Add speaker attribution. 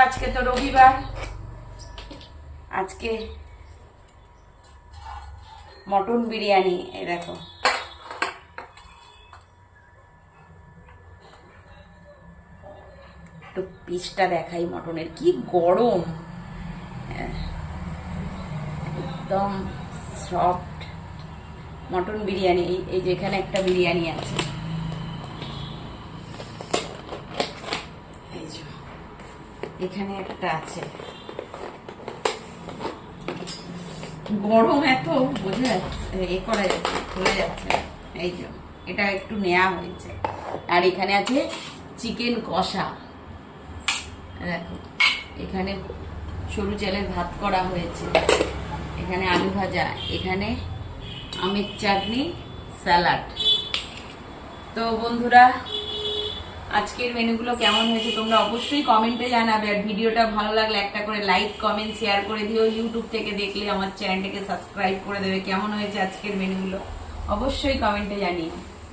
Speaker 1: আজকে তো রবিবার, আজকে মটন বিরিয়ানি। এই দেখো, একটু পিসটা দেখাই মটনের, কি গরম, একদম সফট মটন বিরিয়ানি। এই যে এখানে একটা বিরিয়ানি আছে, এই যে এখানে একটা আছে। গরম এত বোঝা যাচ্ছে, এ করা যাচ্ছে, খোলা যাচ্ছে। এই যে এটা একটু নেওয়া হয়েছে। আর এখানে আছে চিকেন কষা, দেখো এখানে সরু চালের ভাত করা হয়েছে, এখানে আলু ভাজা, এখানে আমের চাটনি, স্যালাড। তো বন্ধুরা, আজকের মেনুগুলো কেমন হয়েছে তোমরা অবশ্যই কমেন্টে জানাবে। আর ভিডিওটা ভালো লাগলে একটা করে লাইক, কমেন্ট, শেয়ার করে দিও। ইউটিউব থেকে দেখলে আমার চ্যানেলটাকে সাবস্ক্রাইব করে দেবে। কেমন হয়েছে আজকের মেনুগুলো অবশ্যই কমেন্টে জানিও।